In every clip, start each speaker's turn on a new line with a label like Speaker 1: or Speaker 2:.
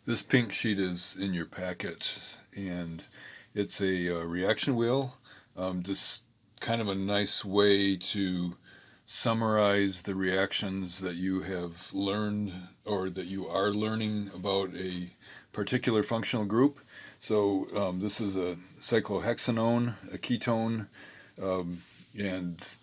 Speaker 1: This pink sheet is in your packet, and it's a reaction wheel. Just kind of a nice way to summarize the reactions that you have learned or that you are learning about a particular functional group. So this is a cyclohexanone, a ketone, and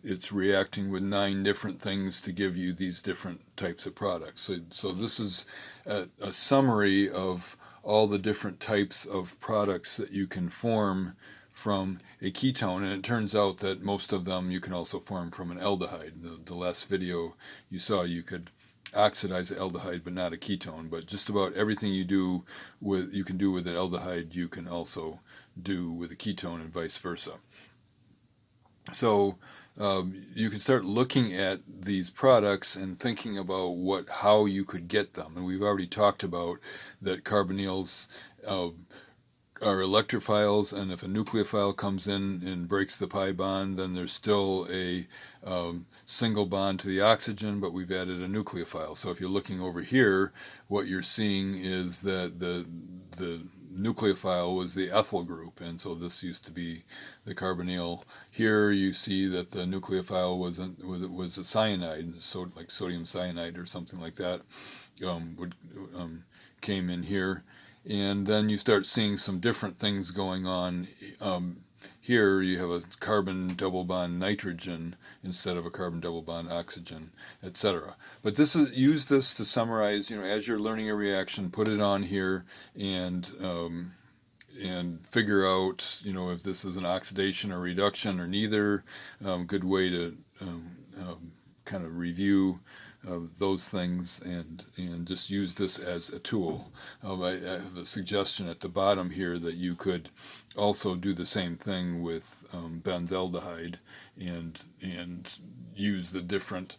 Speaker 1: it's reacting with 9 different things to give you these different types of products. So this is a summary of all the different types of products that you can form from a ketone, and it turns out that most of them you can also form from an aldehyde. The last video you saw, you could oxidize an aldehyde but not a ketone, but just about everything you can do with an aldehyde you can also do with a ketone, and vice versa. So you can start looking at these products and thinking about how you could get them. And we've already talked about that carbonyls are electrophiles, and if a nucleophile comes in and breaks the pi bond, then there's still a single bond to the oxygen, but we've added a nucleophile. So if you're looking over here, what you're seeing is that the nucleophile was the ethyl group, and so this used to be the carbonyl. Here you see that the nucleophile was a cyanide, so like sodium cyanide or something like that, came in here. And then you start seeing some different things going on. Here you have a carbon double bond nitrogen instead of a carbon double bond oxygen, etc. But use this to summarize. As you're learning a reaction, put it on here and figure out if this is an oxidation or reduction or neither. Good way to kind of review those things and just use this as a tool. I have a suggestion at the bottom here that you could also do the same thing with benzaldehyde and use the different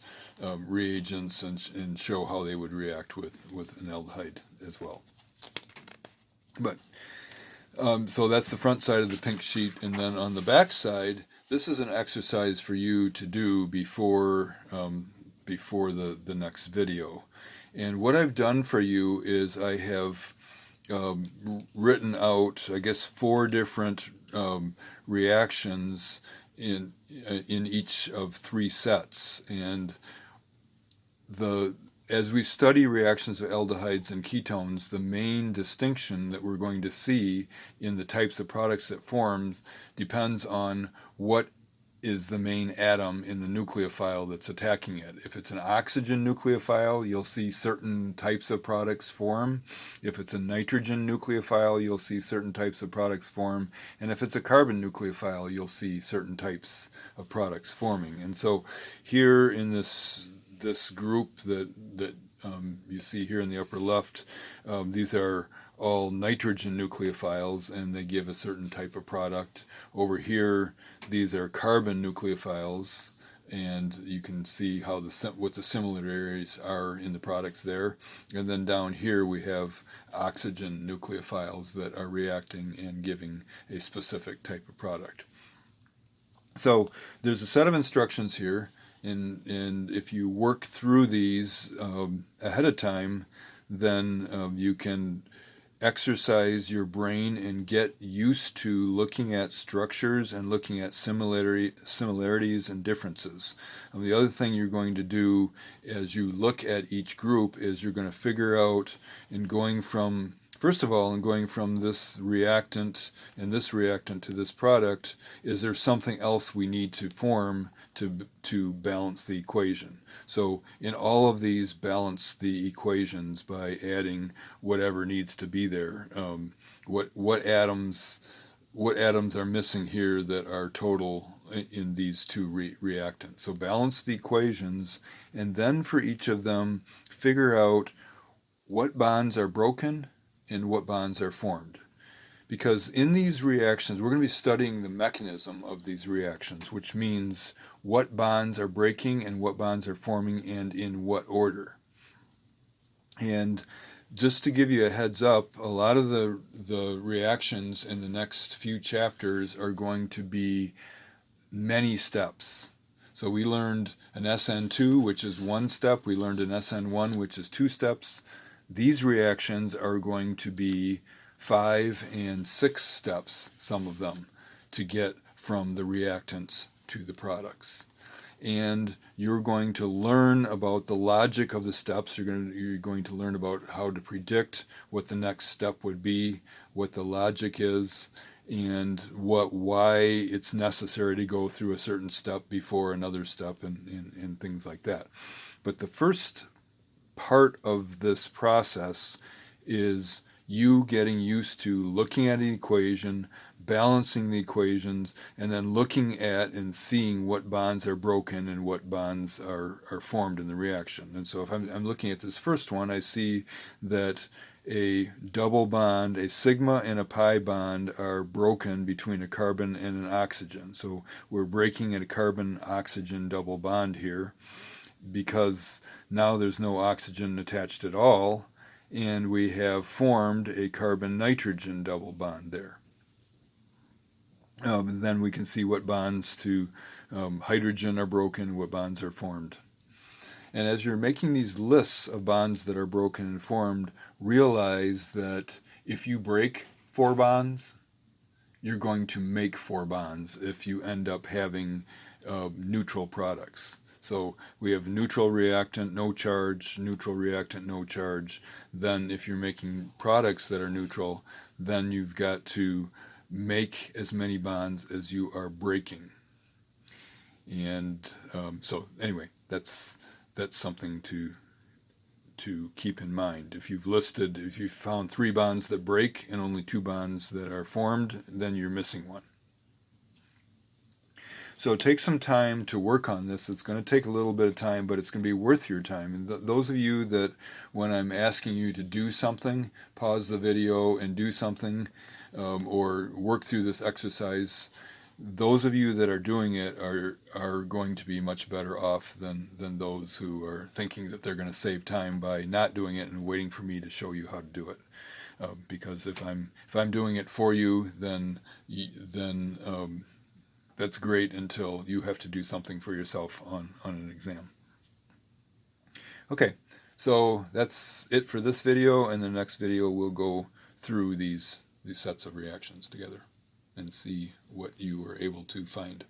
Speaker 1: reagents and show how they would react with an aldehyde as well. But so that's the front side of the pink sheet, and then on the back side, this is an exercise for you to do before the next video. And what I've done for you is I have written out, I guess, 4 different reactions in each of 3 sets. And as we study reactions of aldehydes and ketones, the main distinction that we're going to see in the types of products that form depends on what is the main atom in the nucleophile that's attacking it. If it's an oxygen nucleophile, you'll see certain types of products form. If it's a nitrogen nucleophile, you'll see certain types of products form. And if it's a carbon nucleophile, you'll see certain types of products forming. And so here in this group that you see here in the upper left, these are all nitrogen nucleophiles, and they give a certain type of product. Over here, these are carbon nucleophiles, and you can see how what the similarities are in the products there. And then down here we have oxygen nucleophiles that are reacting and giving a specific type of product. So there's a set of instructions here, and if you work through these ahead of time, then you can exercise your brain and get used to looking at structures and looking at similarities and differences. And the other thing you're going to do as you look at each group is you're going to figure out, first of all, in going from this reactant and this reactant to this product, is there something else we need to form to balance the equation? So in all of these, balance the equations by adding whatever needs to be there. What atoms are missing here that are total in these 2 reactants? So balance the equations, and then for each of them, figure out what bonds are broken and what bonds are formed. Because in these reactions, we're going to be studying the mechanism of these reactions, which means what bonds are breaking and what bonds are forming and in what order. And just to give you a heads up, a lot of the reactions in the next few chapters are going to be many steps. So we learned an SN2, which is 1 step. We learned an SN1, which is 2 steps. These reactions are going to be 5 and 6 steps, some of them, to get from the reactants to the products. And you're going to learn about the logic of the steps. You're going to learn about how to predict what the next step would be, what the logic is, and why it's necessary to go through a certain step before another step, and things like that. But the first part of this process is you getting used to looking at an equation, balancing the equations, and then looking at and seeing what bonds are broken and what bonds are formed in the reaction. And so if I'm looking at this first one, I see that a double bond, a sigma and a pi bond, are broken between a carbon and an oxygen. So we're breaking a carbon-oxygen double bond here, because now there's no oxygen attached at all, and we have formed a carbon-nitrogen double bond there. And then we can see what bonds to hydrogen are broken, what bonds are formed. And as you're making these lists of bonds that are broken and formed, realize that if you break 4 bonds, you're going to make 4 bonds if you end up having neutral products. So we have neutral reactant, no charge, neutral reactant, no charge. Then if you're making products that are neutral, then you've got to make as many bonds as you are breaking. And so anyway, that's something to keep in mind. If you've found 3 bonds that break and only 2 bonds that are formed, then you're missing one. So take some time to work on this. It's going to take a little bit of time, but it's going to be worth your time. And those of you that, when I'm asking you to do something, pause the video and do something, or work through this exercise, those of you that are doing it are going to be much better off than those who are thinking that they're going to save time by not doing it and waiting for me to show you how to do it. Because if I'm doing it for you, then that's great until you have to do something for yourself on an exam. Okay, so that's it for this video, and the next video we'll go through these sets of reactions together and see what you were able to find.